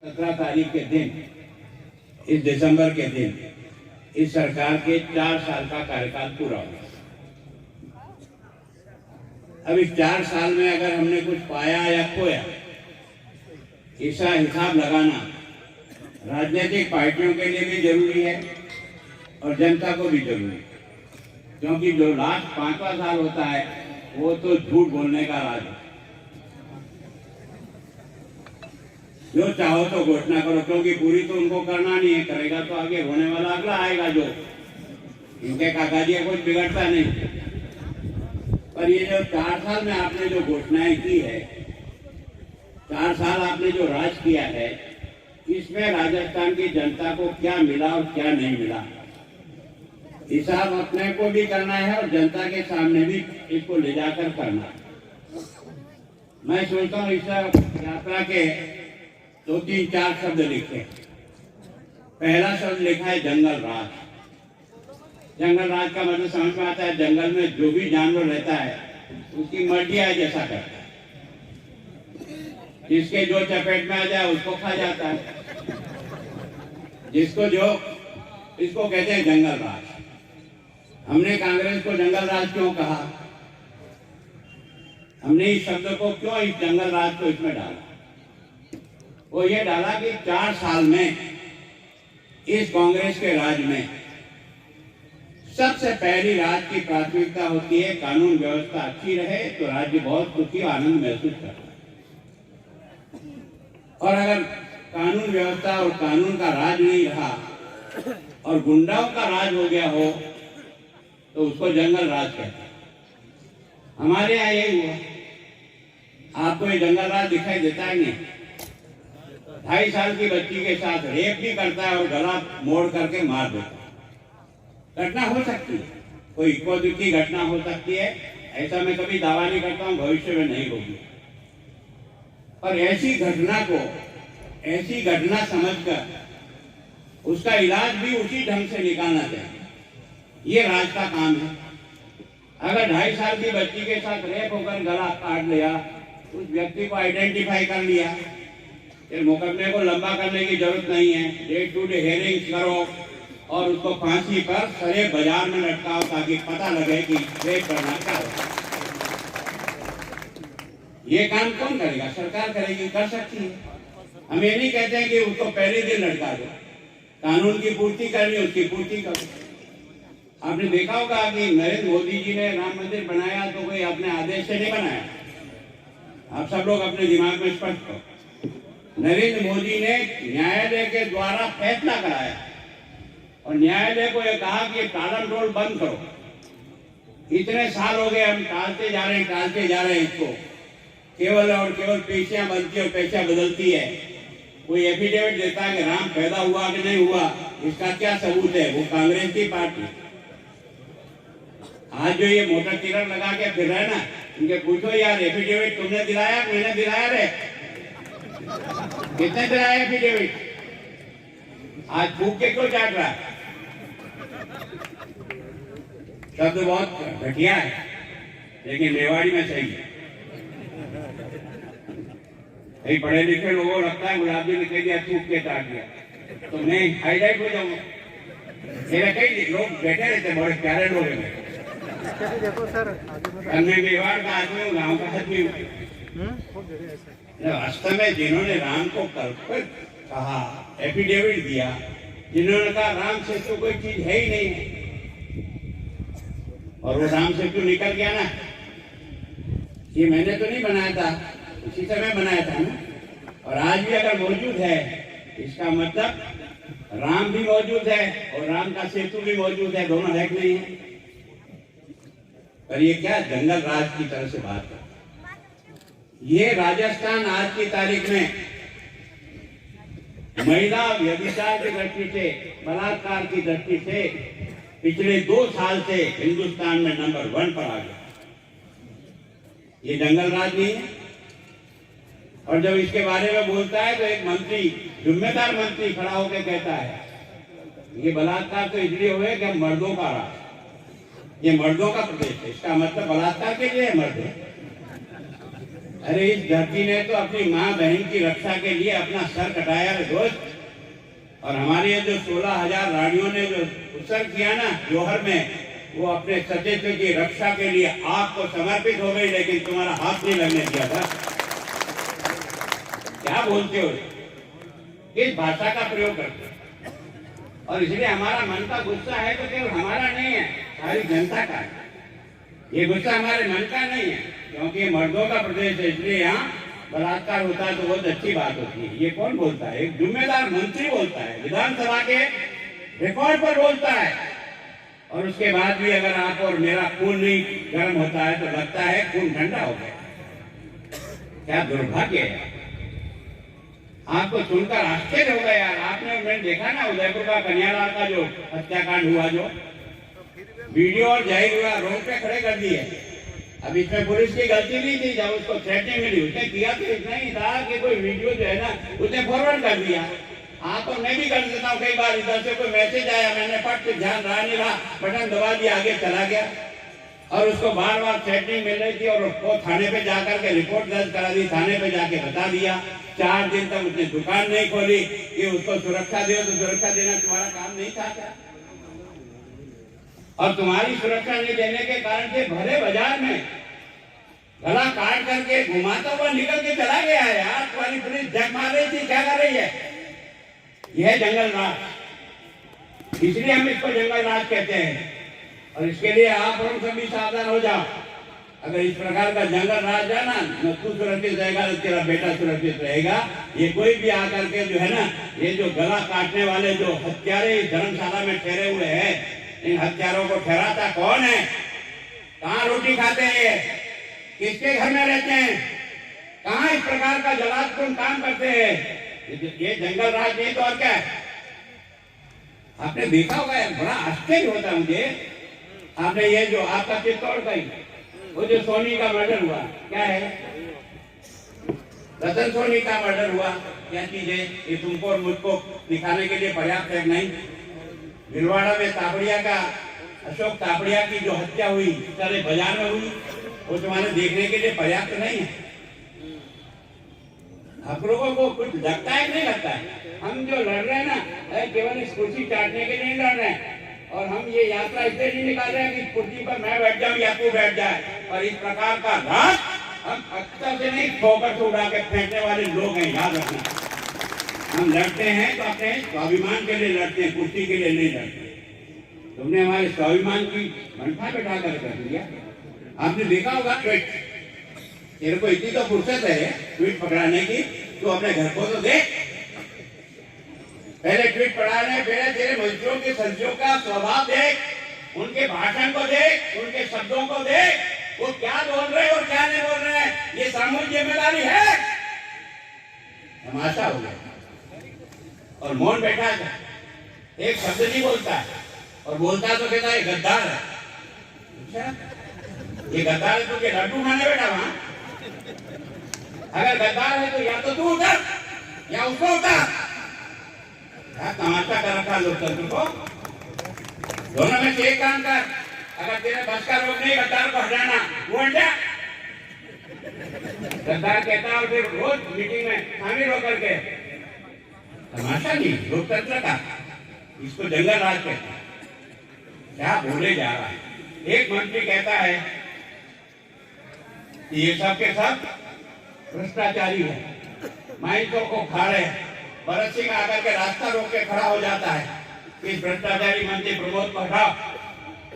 17 तारीख के दिन, इस दिसंबर के दिन इस सरकार के 4 साल का कार्यकाल पूरा हुआ। अब इस 4 साल में अगर हमने कुछ पाया या खोया, इसका हिसाब लगाना राजनीतिक पार्टियों के लिए भी जरूरी है और जनता को भी जरूरी है, क्योंकि जो लास्ट 5वां साल होता है वो तो झूठ बोलने का राज है। जो चाहो तो घोषणा करो, क्योंकि पूरी तो उनको करना नहीं है, करेगा तो आगे होने वाला अगला आएगा। जो इनके काका जी कुछ बिगड़ता नहीं, पर ये जो 4 साल में आपने जो घोषणाएं की है, 4 साल आपने जो राज किया है, इसमें राजस्थान की जनता को क्या मिला और क्या नहीं मिला, हिसाब अपने को भी करना है और जनता के सामने भी इसको ले जाकर करना है। मैं सोचता हूँ इस यात्रा के 2-3-4 शब्द लिखे। पहला शब्द लिखा है जंगल राज। जंगल राज का मतलब समझ में आता है, जंगल में जो भी जानवर रहता है उसकी मर्जी है जैसा करता है, जिसके जो चपेट में आ जाए उसको खा जाता है, जिसको जो, इसको कहते हैं जंगल राज। हमने कांग्रेस को जंगल राज क्यों कहा, हमने इस शब्द को क्यों, इस जंगल राज को इसमें डाला, वो ये डाला कि 4 साल में इस कांग्रेस के राज में सबसे पहली राज्य की प्राथमिकता होती है कानून व्यवस्था अच्छी रहे तो राज्य बहुत सुखी आनंद महसूस करता है। और अगर कानून व्यवस्था और कानून का राज नहीं रहा और गुंडाओं का राज हो गया हो तो उसको जंगल राज कहते हैं। हमारे यहाँ यही हुआ। आपको ये जंगल राज दिखाई देता है नहीं? 2.5 साल की बच्ची के साथ रेप भी करता है और गला मोड़ करके मार देता है। घटना हो सकती है, कोई इक्को दुखी घटना हो सकती है, ऐसा मैं कभी दावा नहीं करता हूँ, भविष्य में नहीं होगी। और ऐसी घटना को ऐसी घटना समझकर उसका इलाज भी उसी ढंग से निकालना चाहिए। ये राज का काम है। अगर 2.5 साल की बच्ची के साथ रेप होकर गला काट लिया, उस व्यक्ति को आइडेंटिफाई कर लिया, फिर मुकदमे को लंबा करने की जरूरत नहीं है। डे टू डे हियरिंग करो और उसको फांसी पर सरे बाजार में लटकाओ ताकि पता लगे कि रेप करना क्या होता है। ये काम कौन करेगा? सरकार करेगी, कर सकती है। हम ये नहीं कहते हैं कि उसको पहले दिन लटका दो, कानून की पूर्ति करनी उसकी पूर्ति करो। आपने देखा होगा कि नरेंद्र मोदी जी ने राम मंदिर बनाया तो कोई अपने आदेश से नहीं बनाया। आप सब लोग अपने दिमाग में स्पष्ट करो। नरेंद्र मोदी ने न्यायालय के द्वारा फैसला कराया और न्यायालय को यह कहा कि टालम टोल बंद करो। इतने साल हो गए हम टालते जा रहे हैं इसको, केवल और केवल पेशियां बनती और पेशियां बदलती है। कोई एफिडेविट देता है कि राम पैदा हुआ कि नहीं हुआ, इसका क्या सबूत है? वो कांग्रेस की पार्टी। आज जो ये मोटर तिलक लगा के फिर रहे ना, इनके पूछो यार एफिडेविट तुमने दिलाया, मैंने दिलाया रे? कितने दिलाया एफिडेविट? आज फूक के क्यों चाट रहा है? शब्द बहुत घटिया है लेकिन रेवाड़ी में सही है। कई पढ़े लिखे लोगों को लगता है गुलाब जी ने कह दिया फूक के चाट दिया तो मैं हाईलाइट हो जाऊंगा। मेरे कई लोग बैठे रहते, बड़े प्यारे लोग हैं। मैं व्यवहार का आदमी हूँ, गाँव का आदमी हूँ। वास्तव में जिन्होंने राम को कल्पित कहा, एफिडेविट दिया, जिन्होंने कहा राम से तो कोई चीज है ही नहीं, और वो राम से क्यों निकल गया ना, ये मैंने तो नहीं बनाया था, इसी समय बनाया था ना। और आज भी अगर मौजूद है इसका मतलब राम भी मौजूद है और राम का सेतु भी मौजूद है, दोनों है कि नहीं है? पर ये क्या जंगल राज की तरह से बात है। ये राजस्थान आज की तारीख में महिला व्यभिचार की दृष्टि से, बलात्कार की दृष्टि से पिछले 2 साल से हिंदुस्तान में नंबर 1 पर आ गया। ये जंगल राज नहीं है। और जब इसके बारे में बोलता है तो एक मंत्री, जिम्मेदार मंत्री खड़ा होकर कहता है ये बलात्कार तो इसलिए हुए कि मर्दों का राज, ये मर्दों का प्रदेश है, इसका मतलब बलात्कार के लिए मर्द है। अरे इस धरती ने तो अपनी माँ बहन की रक्षा के लिए अपना सर कटाया है दोस्त। और हमारी ये जो 16,000 रानियों ने जो उत्सर्ग किया ना जौहर में, वो अपने सतीत्व की रक्षा के लिए आग को समर्पित हो गई, लेकिन तुम्हारा हाथ नहीं लगने दिया था। क्या बोलते हो, किस भाषा का प्रयोग करते हो? और इसलिए हमारा मन का गुस्सा है तो केवल हमारा नहीं है, सारी जनता का है। ये गुस्सा हमारे मन का नहीं है, क्योंकि ये मर्दों का प्रदेश है, इसलिए यहाँ बलात्कार होता है तो बहुत अच्छी बात होती है। ये कौन बोलता है? एक जिम्मेदार मंत्री बोलता है, विधानसभा के रिकॉर्ड पर बोलता है। और उसके बाद भी अगर आप और मेरा खून नहीं गर्म होता है तो लगता है खून ठंडा हो गया। क्या दुर्भाग्य है। आपको सुनकर आश्चर्य हो गया यार। आपने मैंने देखा ना उदयपुर का कन्यालाल का जो हत्याकांड हुआ, जो वीडियो और जाहिर हुआ, रोड पे खड़े कर दिए। अब इसमें पुलिस की गलती नहीं थी, जब उसको थ्रेटनिंग मिली उसने किया तो इतना ही था कि कोई वीडियो जो है ना उसने फॉरवर्ड कर दिया। हाँ तो मैं भी कर देता हूँ, कई बार इधर से कोई मैसेज आया, मैंने पट के ध्यान रहा नहीं रहा, बटन दबा दिया, आगे चला गया। और उसको बार बार थ्रेटनिंग मिल रही थी और उसको थाने पे जाकर के रिपोर्ट दर्ज करा दी, थाने पे जाके बता दिया। 4 दिन तक उसने दुकान नहीं खोली कि उसको सुरक्षा दे, तो सुरक्षा देना तुम्हारा काम नहीं था क्या? और तुम्हारी सुरक्षा नहीं देने के कारण से भरे बाजार में गला काट करके घुमाता हुआ निकल के चला गया है यार। तुम्हारी पुलिस जग मार रही थी, क्या कर रही है? यह जंगल राज, इसलिए हम इसको जंगल राज कहते हैं। और इसके लिए आप और सभी सावधान हो जाओ। अगर इस प्रकार का जंगल राज है ना, न तू सुरक्षित रहेगा न तेरा बेटा सुरक्षित रहेगा। ये कोई भी आकर के जो है ना, ये जो गला काटने वाले जो हत्यारे धर्मशाला में ठहरे हुए हैं, इन हत्यारों को ठहराता कौन है? कहाँ रोटी खाते हैं ये? किसके घर में रहते हैं? कहाँ इस प्रकार का जलादपूर्ण काम करते हैं? ये जंगल राज नहीं तो और क्या है? आपने देखा होगा, बड़ा आश्चर्य होता है मुझे। आपने ये जो आपका चित्तौड़ का ही वो जो सोनी का मर्डर हुआ, क्या है? रतन सोनी का मर्डर हुआ, क्या चीज है ये? तुमको और मुझको दिखाने के लिए पर्याप्त है नहीं? भिलवाड़ा में तापड़िया का, अशोक तापड़िया की जो हत्या हुई सारे बाजार में हुई, वो तुम्हारे देखने के लिए पर्याप्त नहीं है? आप लोगों को कुछ लगता है नहीं लगता है? हम जो लड़ रहे हैं ना, केवल इस कुर्सी चाटने के लिए नहीं लड़ रहे हैं। और हम ये यात्रा इसलिए नहीं निकाल रहे हैं कि कुर्सी पर मैं बैठ जाऊं या तू बैठ जाए। और इस प्रकार का राज हम अक्सर से नहीं, ठोकर से उड़ा के फेंकने वाले लोग हैं, याद रखना। हम लड़ते हैं तो अपने स्वाभिमान के लिए लड़ते हैं, कुर्सी के लिए नहीं लड़ते। तुमने हमारे स्वाभिमान की मंठा बैठा कर दिया। आपने देखा होगा ट्वीट, तेरे को इतनी तो फुर्सत है ट्वीट पकड़ाने की, तू अपने घर को तो देख। पहले ट्वीट पढ़ाने, पहले तेरे मंत्रियों के सदस्यों का स्वभाव देख, उनके भाषण को देख, उनके शब्दों को देख, वो क्या बोल रहे हैं और क्या नहीं बोल रहे हैं। ये सामूहिक जिम्मेदारी है। तमाशा हो गया और मौन बैठा है, एक शब्द नहीं बोलता है, और बोलता तो कहता है गद्दार है। अच्छा, ये गद्दार है तो क्या लड्डू खाने बैठा वहां? अगर गद्दार है तो या तो तू उतर या उसको उतर। क्या तमाशा कर रखा लोकतंत्र को? दोनों में से एक काम कर, अगर तेरे बस का रोक नहीं गद्दार को हटाना, वो हट जा। गद्दार कहता है और फिर रोज मीटिंग में शामिल होकर के, तमाशा नहीं लोकतंत्र का, इसको जंगल राज कहता है। क्या बोले जा रहा है? एक मंत्री कहता है ये सब के सब भ्रष्टाचारी है, माइकों को खा रहे हैं। भरत सिंह आकर के रास्ता रोक के खड़ा हो जाता है कि इस भ्रष्टाचारी मंत्री प्रमोद को हटाओ।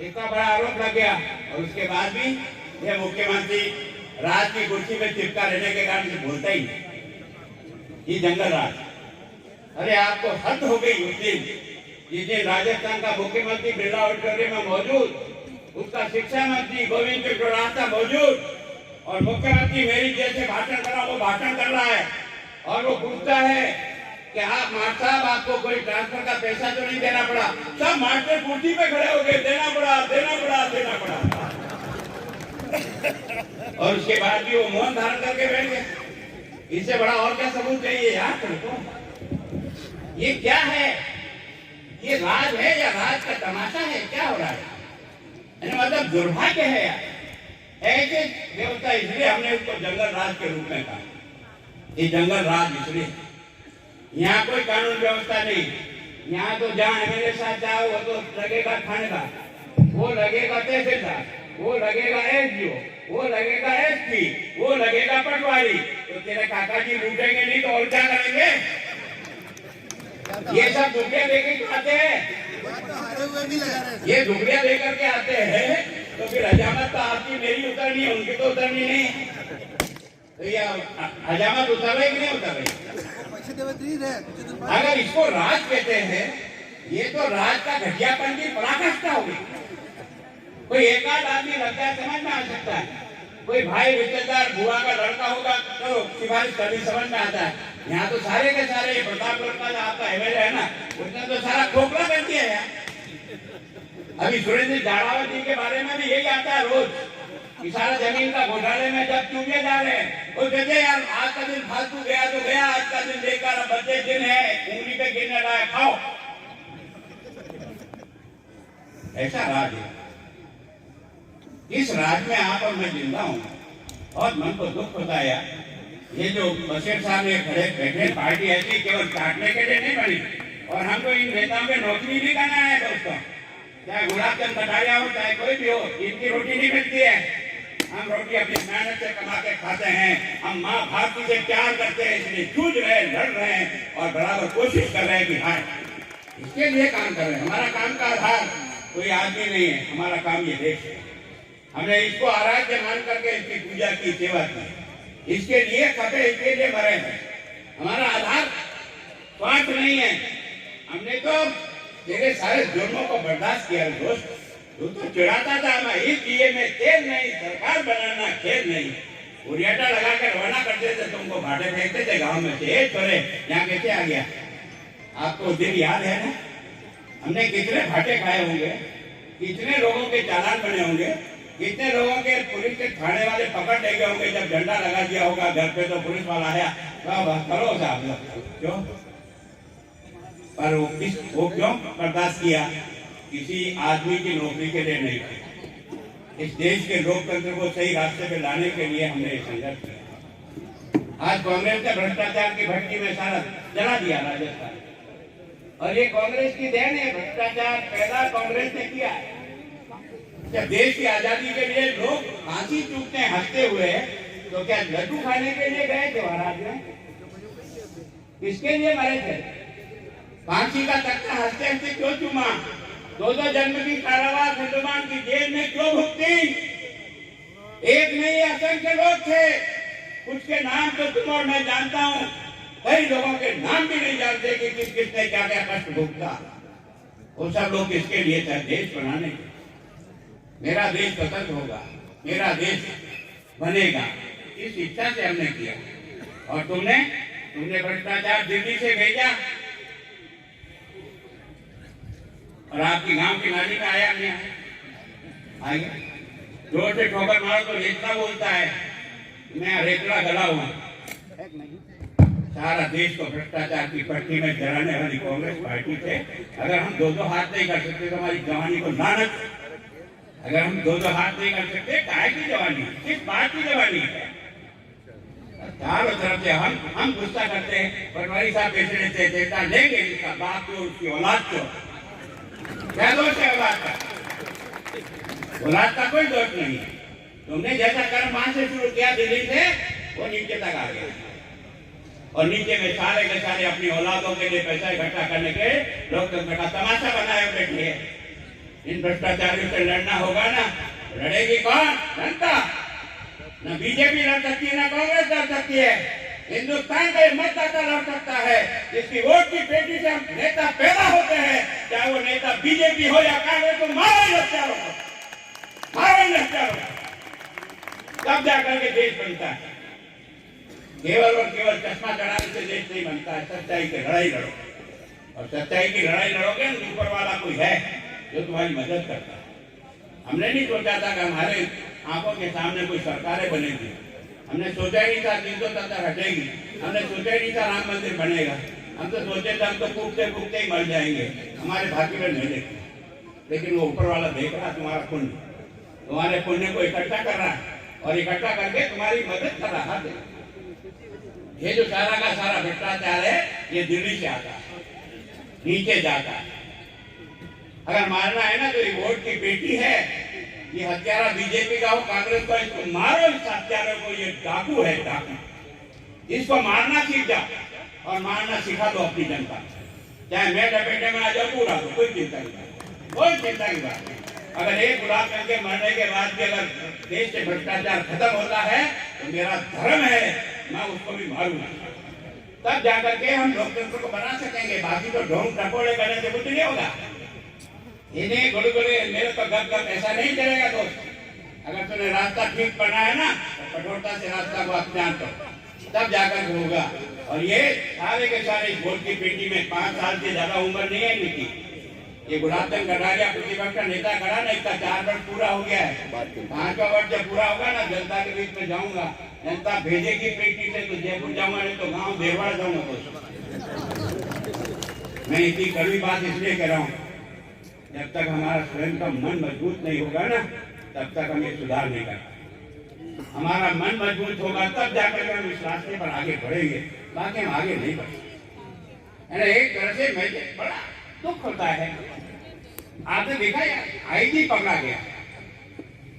इतना बड़ा आरोप लग गया और उसके बाद भी यह मुख्यमंत्री राज की कुर्सी में चिपका रहने के कारण से बोलता ही ये जंगल राज। अरे आपको हद हो गई। उस दिन जिस दिन राजस्थान का मुख्यमंत्री बिरला ऑडिटोरियम में मौजूद, उसका शिक्षा मंत्री गोविंद चौटाला मौजूद, और मुख्यमंत्री मेरी जैसे भाषण कर रहा, वो भाषण कर रहा है और वो पूछता है कि आप मास्टर साहब, आपको कोई ट्रांसफर का पैसा तो नहीं देना पड़ा? सब मास्टर कुर्सी पे खड़े हो गए, देना पड़ा, देना पड़ा, देना पड़ा। और उसके बाद भी वो मौन धारण करके बैठ गए। इससे बड़ा और क्या सबूत चाहिए यार तुमको? ये क्या है? ये राज है या राज का तमाशा है? क्या हो रहा है? मतलब दुर्भाग्य है यार। ऐसे व्यवस्था इसलिए हमने उसको जंगल राज के रूप में कहा। ये जंगल राज इसलिए, यहाँ कोई कानून व्यवस्था नहीं। यहाँ तो जहाँ एमएलए साहब जाओ वो तो लगेगा थानेदार, वो लगेगा तहसीलदार, वो लगेगा एसडीओ, वो लगेगा एसपी, वो लगेगा पटवारी। तो तेरे काका जी लूटेंगे नहीं तो और क्या करेंगे? ये सब झुग्गियां लेके तो आते हैं, ये झुग्गियां लेकर के आते हैं। तो फिर हजामत तो आपकी मेरी उतरनी है, उनकी तो उतरनी नहीं। तो ये हजामत उतर रही कि नहीं उतर रही? अगर इसको राज कहते हैं, ये तो राज का घटियापन की पराकाष्ठा होगी। कोई एक आध आदमी लगता है समझ में आ सकता है, कोई भाई रिश्तेदार बुआ का लड़का होगा तो सिफारिश करनी समझ में आता है। यहाँ तो सारे के सारे प्रताप लड़का आपका एमएलए है ना, उसने तो सारा खोखला कर दिया है। अभी सुरेंद्र जाड़ावती के बारे में भी यही आता है रोज कि सारा जमीन का घोटाले में जब चूके जा रहे हैं, वो कहते हैं यार आज का दिन फालतू गया तो गया, आज का दिन लेकर बच्चे दिन है उंगली पे गिरने लायक खाओ। ऐसा राज है। इस राज में आप और मैं जिंदा हूं और मन को दुख होता है यार। ये जो बशीर साहब ने खड़े बैठे, पार्टी ऐसी केवल काटने के लिए नहीं बनी, और हमको इन नेताओं पे नौकरी नहीं करना है दोस्तों। चाहे गुलाब चंद कटारिया हो चाहे कोई भी हो, इनकी रोटी नहीं मिलती है। हम रोटी अपनी मेहनत से कमा के खाते हैं। हम माँ भारती से प्यार करते हैं, इसलिए जूझ रहे हैं, लड़ रहे हैं और बराबर कोशिश कर रहे हैं कि हाँ इसके लिए काम कर रहे हैं। हमारा काम का आधार कोई आदमी नहीं है, हमारा काम ये देश है। हमने इसको आराध्य मान करके इसकी पूजा की, सेवा की, इसके लिए खपे, इसके लिए मरे हैं। हमारा आधार स्वार्थ नहीं है। हमने तो तेरे सारे जुर्मों को बर्दाश्त किया दोस्त। तू तो चिढ़ाता था मैं इस दिए में तेल नहीं, सरकार बनाना खेल नहीं, उरियाटा लगा कर रवाना करते थे, तुमको भाटे फेंकते थे गांव में से। छोरे यहाँ कैसे आ गया? आपको दिन याद है ना? हमने कितने भाटे खाए होंगे, कितने लोगों के चालान बने होंगे, कितने लोगों के पुलिस के थाने वाले पकड़ ले गए होंगे। जब झंडा लगा दिया होगा घर पे तो पुलिस वाला आया, करो साहब, क्यों? पर वो क्यों बर्दाश्त किया? किसी आदमी की नौकरी के लिए नहीं, इस देश के लोकतंत्र को सही रास्ते पे लाने के लिए हमने संघर्ष किया। आज कांग्रेस ने भ्रष्टाचार की भट्टी में सारा जला दिया राजस्थान, और ये कांग्रेस की देन है। भ्रष्टाचार पैदा कांग्रेस ने किया है। जब देश की आजादी के लिए लोग फांसी चूकते हैं हंसते हुए, तो क्या लड्डू खाने के लिए गए थे महाराज में? किसके लिए मरे थे? फांसी का तख्ता हंसते हंसते क्यों चूमा? दो जन्म की कारावास हिंदुस्तान की जेल में क्यों भुगती? एक नहीं असंख्य लोग थे, कुछ के नाम तो तुम और मैं जानता हूं, कई लोगों के नाम भी नहीं जानते कि किस किसने क्या क्या कष्ट भुगता। वो सब लोग किसके लिए थे? देश बनाने के। मेरा देश स्वतंत्र होगा, मेरा देश बनेगा, इस इच्छा से हमने किया। और तुमने भ्रष्टाचार दिल्ली से भेजा और आपकी गांव की नाली में आया नहीं आएगा? जोर से ठोकर मारो तो रेतला बोलता है, मैं रेतला गला हुआ। सारा देश को भ्रष्टाचार की पट्टी में जलाने वाली कांग्रेस पार्टी थे। अगर हम दो हाथ नहीं कर सकते तो हमारी जवानी को लानत। अगर हम दो हाथ नहीं कर सकते, काहे की जवानी, किस बात की जवानी है? चारों तरफ से हम गुस्सा करते हैं, पटवारी साहब पैसे लेते देता लेंगे, इसका बाप को उसकी औलाद को क्या दोष है? औलाद का कोई दोष नहीं है। तुमने जैसा कर्म वहां से शुरू किया दिल्ली से, वो नीचे तक आ गया, और नीचे में सारे के सारे अपनी औलादों के लिए पैसा इकट्ठा करने के लोकतंत्र का तमाशा बनाए बैठे हैं। इन भ्रष्टाचारियों से लड़ना होगा ना, लड़ेगी कौन? जनता। न बीजेपी लड़ सकती है, न कांग्रेस लड़ सकती है। हिंदुस्तान का मतदाता लड़ सकता है, जिसकी वोट की पेटी से हम नेता पैदा होते हैं, चाहे वो नेता बीजेपी हो या कांग्रेस, तो मारो ही हत्यारों को, मारो ही हत्यारों को, तब जाकर के देश बनता है। केवल और केवल चश्मा चढ़ाने से देश नहीं बनता है। सच्चाई की लड़ाई लड़ो, और सच्चाई की लड़ाई लड़ोगे तो ऊपर वाला कोई है जो तुम्हारी मदद करता है। हमने नहीं सोचा था कि हमारे आंखों के सामने कोई सरकारें बनेगी, हमने सोचा ही नहीं था 370 हटेगी, हमने सोचा ही नहीं था राम मंदिर बनेगा। हम तो सोचे थे हम तो कूदते कूदते ही मर जाएंगे, हमारे भाग्य में नहीं देखा। लेकिन वो ऊपर वाला देख रहा तुम्हारा पुण्य, तुम्हारे पुण्य को इकट्ठा कर रहा है। और इकट्ठा करके तुम्हारी मदद कर रहा है। ये जो सारा का सारा भ्रष्टाचार है ये दिल्ली से आता है, नीचे जाता है। अगर मारना है ना तो ये वोट की बेटी है, ये हत्यारा बीजेपी का हो, कांग्रेस का, इसको मारो, इस हत्यारे को, ये डाकू है, डाकू। इसको मारना सीख जाओ और मारना सिखा दो अपनी जनता। चाहे मैं लपेटे में आ जाऊं पूरा तो कोई चिंता नहीं, कोई चिंता की बात नहीं। अगर एक गुलाब करके मरने के बाद भी अगर देश से भ्रष्टाचार खत्म होता है तो मेरा धर्म है मैं उसको भी मारूंगा, तब जाकर के हम लोकतंत्र को बना सकेंगे। बाकी तो ढोंग टपोड़े करने से कुछ नहीं होगा। इन्हें गुड़गुड़े मेरे को गप गप ऐसा नहीं चलेगा दोस्त। अगर तूने रास्ता ठीक बना है ना तो कठोरता से रास्ता को अपनान करो, तब जाकर होगा। और ये सारे के सारे वोट की पेटी में 5 साल से ज्यादा उम्र नहीं है इनकी। ये गुलाब चंद कटारिया प्रतिपक्ष का नेता खड़ा ना, इसका 4 वर्ष पूरा हो गया है। 5वां वर्ष जब पूरा होगा ना जनता के बीच में जाऊंगा, जनता भेजेगी पेटी से तो जयपुर जाऊंगा, नहीं तो गाँव देरवाड़ जाऊंगा। मैं इतनी कड़वी बात इसलिए कह रहा हूँ, जब तक हमारा स्वयं का मन मजबूत नहीं होगा ना तब तक हम ये सुधार नहीं कर पाएंगे। हमारा मन मजबूत होगा तब जाकर हम इस रास्ते पर आगे बढ़ेंगे, बाकी हम आगे नहीं बढ़ सकते। एक तरह से मैं बड़ा दुख होता है। आपने देखा यार, आईजी पकड़ा गया,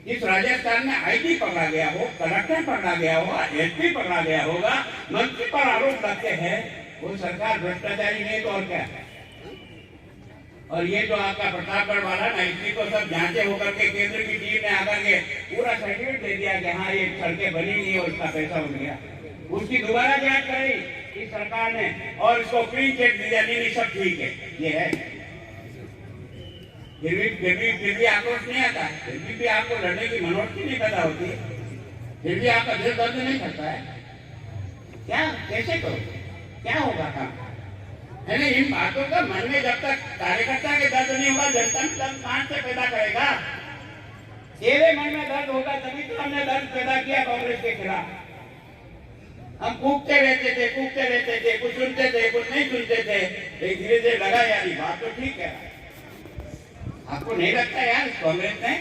इस राजस्थान में आईजी पकड़ा गया हो, कलेक्टर पकड़ा गया होगा, एसपी पकड़ा गया होगा, मंत्री पर आरोप लगते हैं, वो सरकार भ्रष्टाचारी नहीं तो और क्या है। और ये जो आपका प्रतापगढ़ वाला ना, इसी को सब जांचे होकर के केंद्र की टीम ने आकर के पूरा सर्टिफिकेट दे दिया कि हाँ ये सड़कें बनी नहीं और इसका पैसा उड़ गया। उसकी दोबारा जांच कराई इस सरकार ने और इसको क्लीन चिट दिया, नहीं सब ठीक है, ये है। फिर भी आक्रोश नहीं आता, फिर भी आपको लड़ने की मनोवृत्ति नहीं पैदा होती, फिर भी आपका दिल दर्द नहीं करता है। क्या कैसे करो, क्या होगा काम है ना? इन बातों का मन में जब तक कार्यकर्ता के दर्द नहीं होगा, जनता में दर्द कहां से पैदा करेगा? तेरे मन में दर्द होगा तभी तो हमने दर्द पैदा किया कांग्रेस के खिलाफ। हम कूदते रहते थे, कुछ सुनते थे, कुछ नहीं सुनते थे, लेकिन धीरे धीरे लगा यार ये बात तो ठीक है। आपको नहीं लगता यार कांग्रेस ने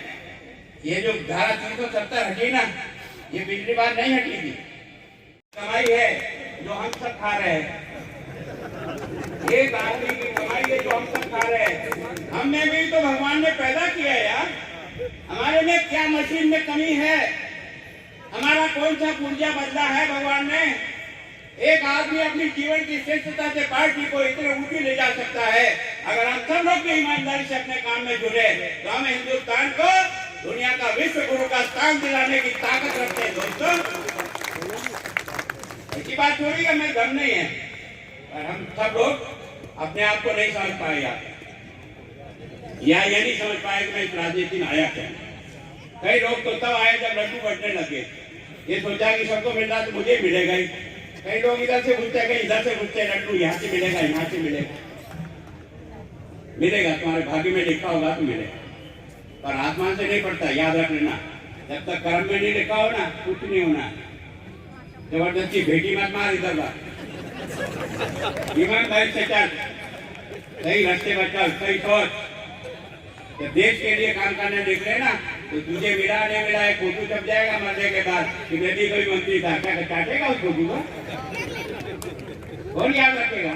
ये जो धारा 370 हटी ना, ये पिछली बार नहीं हटी थी, कमाई है जो हम सब खा रहे हैं, एक आदमी की कमाई है जो हम सब खा रहे हैं। हमने भी तो भगवान ने पैदा किया यार, हमारे में क्या मशीन में कमी है? हमारा कौन सा पुर्जा बदला है भगवान ने? एक आदमी अपनी जीवन की श्रेष्ठता से पार्टी को इतने ऊंची ले जा सकता है। अगर हम सब लोग ईमानदारी से अपने काम में जुड़े तो हम हिंदुस्तान को दुनिया का विश्व गुरु का स्थान दिलाने की ताकत रखते हैं। दोस्तों ऐसी बात थोड़ी है, मैं दम नहीं है, पर हम सब लोग अपने आप को नहीं समझ पाए या ये नहीं समझ पाए कि मैं इस राजनीति में आया क्या। कई लोग तो तब आए जब लड्डू बटने लगे, ये सोचा कि सबको मिलना तो मुझे मिलेगा ही। कई लोग इधर से पूछते हैं, इधर से पूछते हैं, लड्डू यहाँ से मिलेगा, यहाँ से मिलेगा, मिलेगा तुम्हारे भाग्य में लिखा होगा तो मिलेगा, पर आसमान से नहीं पड़ता, याद रख लेना। जब तक कर्म में नहीं लिखा हो ना कुछ नहीं होना। जबरदस्ती भेटी मत मार इधर बार, ईमानदारी से चल, सही रास्ते पर चल, सही सोच। जब देश के लिए काम करने निकले ना तो तुझे मिला नहीं मिला है फोटो छप जाएगा मरने के बाद कि मैं भी कोई मंत्री था, क्या काटेगा उस फोटो को? कौन याद रखेगा?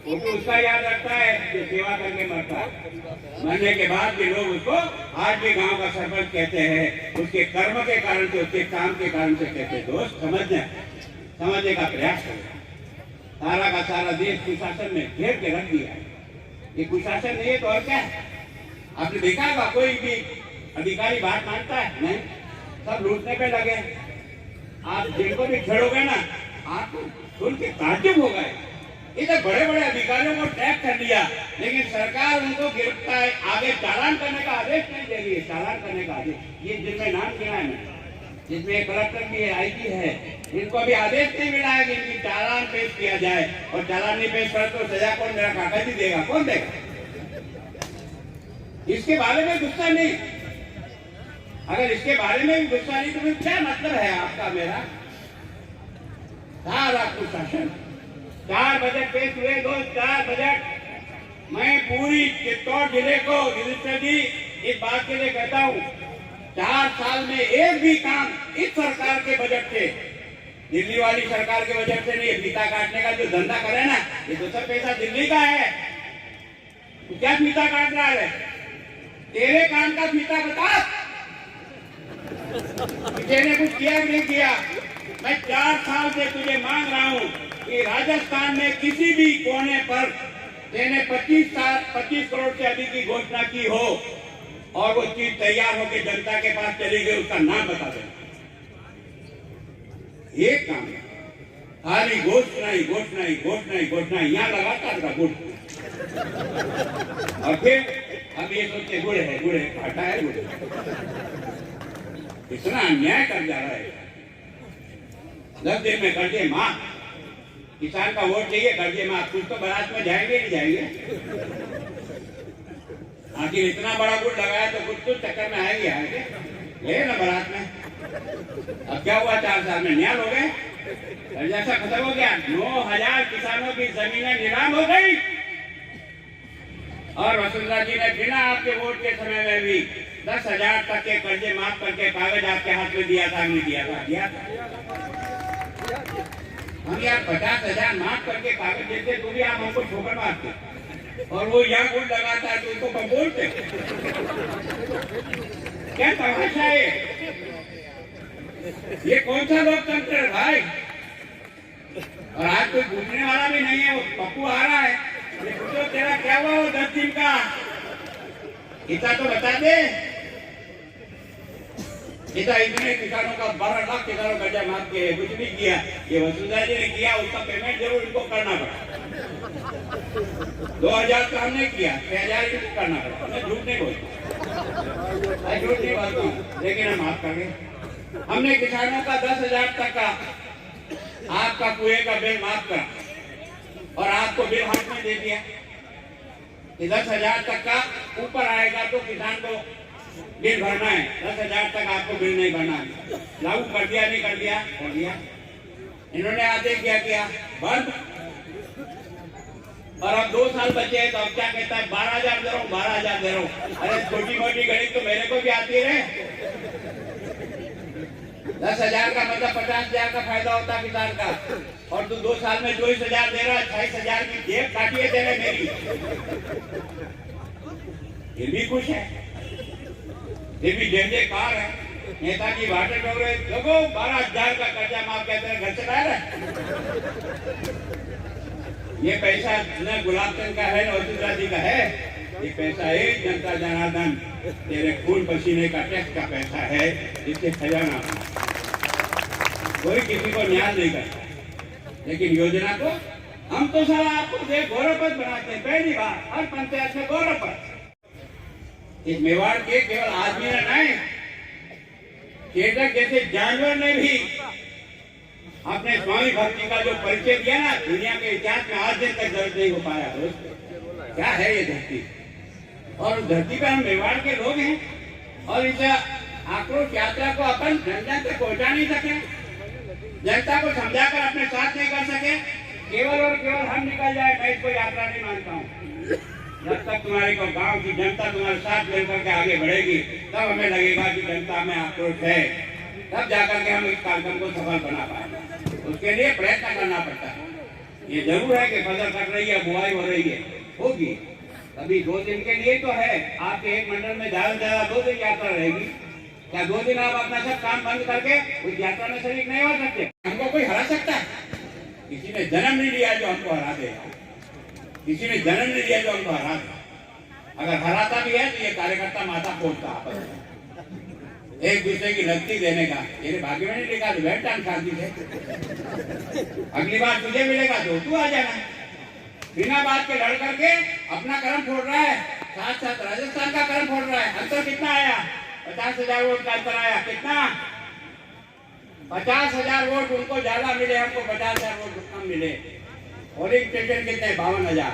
फोटो उसका याद रखता है जो सेवा करके मरता है। मरने के बाद भी लोग उसको आज भी गांव का सरपंच कहते हैं, उसके कर्म के कारण से, उसके काम के कारण से कहते हैं। दोस्त समझने का प्रयास करो। सारा का सारा देश कुशासन में घेर के रख दिया है। ये कुशासन नहीं है तो और क्या है? आपने देखा होगा कोई भी अधिकारी बात मानता है? नहीं, सब लूटने पे लगे। आप जिनको भी छेड़ोगे ना आप सुन के ताज्जुब हो गए। इधर बड़े बड़े अधिकारियों को टैग कर दिया, लेकिन सरकार उनको गिरफ्तार आगे चालान करने का आदेश नहीं दे रही है। चालान करने का आदेश, ये जिनमें नाम किया है मैं, जिसमें कलेक्टर भी है, आईजी है, इनको भी आदेश नहीं मिला है कि इनकी चालान पेश किया जाए। और चालान नहीं पेश कर तो सजा कौन? मेरा काका जी देगा, कौन देगा? इसके बारे में गुस्सा नहीं। अगर इसके बारे में भी गुस्सा नहीं तो क्या मतलब है आपका मेरा? सारा कुशासन 4 बजट पेश हुए, 4 बजट। मैं पूरी चित्तौड़ जिले को, युधिष्ठिर जी, इस बात के लिए कहता हूँ 4 साल में एक भी काम इस सरकार के बजट से, दिल्ली वाली सरकार के बजट से नहीं, फीता काटने का जो धंधा करे ना, ये तो सब पैसा दिल्ली का है। तो क्या फीता काट रहा है? तेरे काम का फीता बता, तेने कुछ किया कि नहीं किया? मैं 4 साल से तुझे मांग रहा हूं कि राजस्थान में किसी भी कोने पर तेने 25 करोड़ से अधिक की घोषणा की हो और वो चीज तैयार होकर जनता के पास चली गई, उसका नाम बता दे। एक काम खाली घोषणा ही घोषणा ही घोषणा ही घोषणा, यहाँ लगातार का गुड़, और फिर अब ये सोचते गुड़ है घाटा है, गुड़ इतना अन्याय कर जा रहा है। 10 दिन में कर्जे माफ, किसान का वोट चाहिए, कर्जे माफ। कुछ तो बारात में जाएंगे नहीं जाएंगे? आखिर इतना बड़ा गुड़ लगाया तो कुछ तो चक्कर में आएंगे ले ना बारात में। अब क्या हुआ? 4 साल में न्याय हो गए, कर्जा खत्म हो गया। 9,000 किसानों की जमीनें नीलाम हो गई और वसुंधरा जी ने बिना आपके वोट के समय में भी 10,000 तक के कर्जे माफ करके कागज आपके हाथ में दिया था, नहीं दिया था? दिया था। हम यार 50,000 माफ करके कागज देते तो भी आप हमको ठोकर मारते, और वो यहाँ गुड़ लगाता है तो उसको कब बोलते? क्या तमाशा है ये? कौन सा लोकतंत्र है भाई? और आज कोई पूछने वाला भी नहीं है। वो पप्पू आ रहा है, ये पूछो तेरा क्या हुआ वो 10 दिन का, इतना तो बता दे। इतने किसानों का 12 लाख किसानों का कर्जा माफ किया, कुछ नहीं किया। ये वसुंधरा जी ने किया, उसका पेमेंट जरूर इनको करना पड़ा। 2,000 तो हमने किया, 6,000 इनको करना पड़ा। मैं झूठ नहीं बोलता, झूठ नहीं बोलता हूँ, लेकिन हम माफ कर गए। हमने किसानों का 10,000 तक का आपका कुएं का बिल माफ करा और आपको बिल हाथ में दे दिया। 10,000 तक का ऊपर आएगा तो किसान को बिल भरना है, 10,000 तक आपको बिल नहीं भरना है। लागू कर दिया, नहीं कर दिया? कर दिया। इन्होंने आदेश क्या किया? बंद। और अब 2 साल बचे हैं तो अब क्या कहता है? 12,000 दे रहा हूँ, 12,000 दे रहा हूँ। अरे छोटी मोटी गणित तो मेरे को भी आती है। 10,000 का मतलब 50,000 का फायदा होता किसान का, और तू 2 साल में 24,000 दे रहा है। 28,000 की जेब काटी है तेरे मेरी, फिर भी खुश है, फिर भी जय कार है। नेताजी भाटे टोकरे लोगों 12,000 का कर्जा माफ कहते हैं, घर से लाया है। ये पैसा न गुलाब चंद का है न वसुंधरा जी का है, ये पैसा है जनता जनार्दन तेरे खून पसीने का टैक्स का पैसा है, इससे खजाना। कोई किसी को न्याय नहीं करता, लेकिन योजना को हम तो सारा आपको गौरवपद बनाते हैं। पहली बार हर पंचायत में गौरवपद। इस मेवाड़ के केवल आदमी ने नहीं, चेतक जैसे जानवर ने भी अपने स्वामी भक्ति का जो परिचय दिया ना, दुनिया के इतिहास में आज दिन तक दर्ज नहीं हो पाया। दोस्त क्या है ये धरती, और धरती पर हम मेवाड़ के लोग हैं, और इस आक्रोश यात्रा को अपन जनता तक पहुंचा नहीं सके, जनता को समझाकर अपने साथ नहीं कर सके। केवल और केवल हम निकल जाए, मैं इसको यात्रा नहीं मानता हूँ। जब तक तुम्हारी को गांव की जनता तुम्हारे साथ मिलकर के आगे बढ़ेगी, तब हमें लगेगा कि जनता में आक्रोश है, तब जाकर के हम इस कार्यक्रम को सफल बना पाएंगे। उसके लिए प्रयत्न करना पड़ता है। ये जरूर है कि फसल कट रही है, बुआई हो रही है, होगी। अभी 2 दिन के लिए तो है, आपके एक मंडल में ज्यादा से ज्यादा 2 दिन यात्रा रहेगी। क्या 2 दिन आप अपना सब काम बंद करके उस यात्रा में शरीक नहीं हो सकते? हमको कोई हरा सकता है? किसी ने जन्म नहीं लिया जो हमको हरा दे, किसी ने जन्म नहीं लिया जो हमको हरा दे। अगर हराता भी है तो ये कार्यकर्ता माता पोतता आपस में एक दूसरे की लगती देने का। तेरे भाग्य में नहीं लिखा तो बैठ टांग शांति से, अगली बार तुझे मिलेगा तो तू आ जाना। बिना बात के लड़ करके अपना कर्म फोड़ रहा है, साथ साथ राजस्थान का कर्म फोड़ रहा है। अंतर कितना आया? 50,000 वोट का अंतर आया। कितना? 50,000 वोट उनको ज्यादा मिले, हमको 50,000 वोट कम मिले। पोलिंग स्टेशन कितने? 52,000।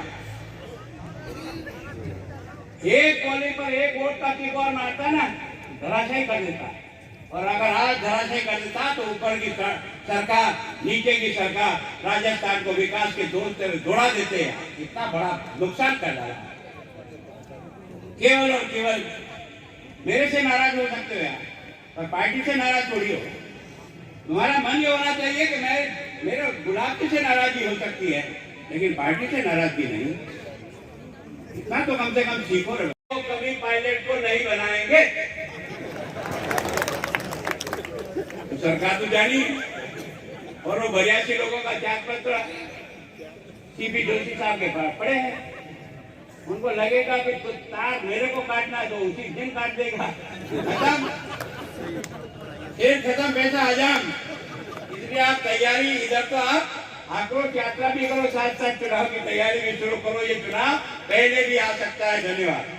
एक पोलिंग पर एक वोट का तीर मारता ना, धराशायी कर देता। और अगर आज धराशायी कर देता तो ऊपर की सरकार, नीचे की सरकार राजस्थान को विकास के दौड़ा देते हैं। इतना बड़ा नुकसान कर रहा है। केवल और केवल मेरे से नाराज हो सकते हो यार, और पार्टी से नाराज थोड़ी हो। तुम्हारा मन ये होना चाहिए कि मैं मेरे गुलाबी से नाराजगी हो सकती है, लेकिन पार्टी से नाराजगी नहीं। इतना तो कम से कम सीखो। तो कभी पायलट को नहीं बनाएंगे तो सरकार तो जानी। और वो 82 लोगों का त्याग पत्र सीपी जोशी साहब के पास पड़े हैं। उनको लगेगा कि तो तार मेरे को काटना है तो उसी दिन काट देगा। खत्म, खेल खत्म, पैसा हजाम। इसलिए आप तैयारी, इधर तो आप आक्रोश यात्रा भी करो, साथ साथ चुनाव की तैयारी भी शुरू करो। ये चुनाव पहले भी आ सकता है। धन्यवाद।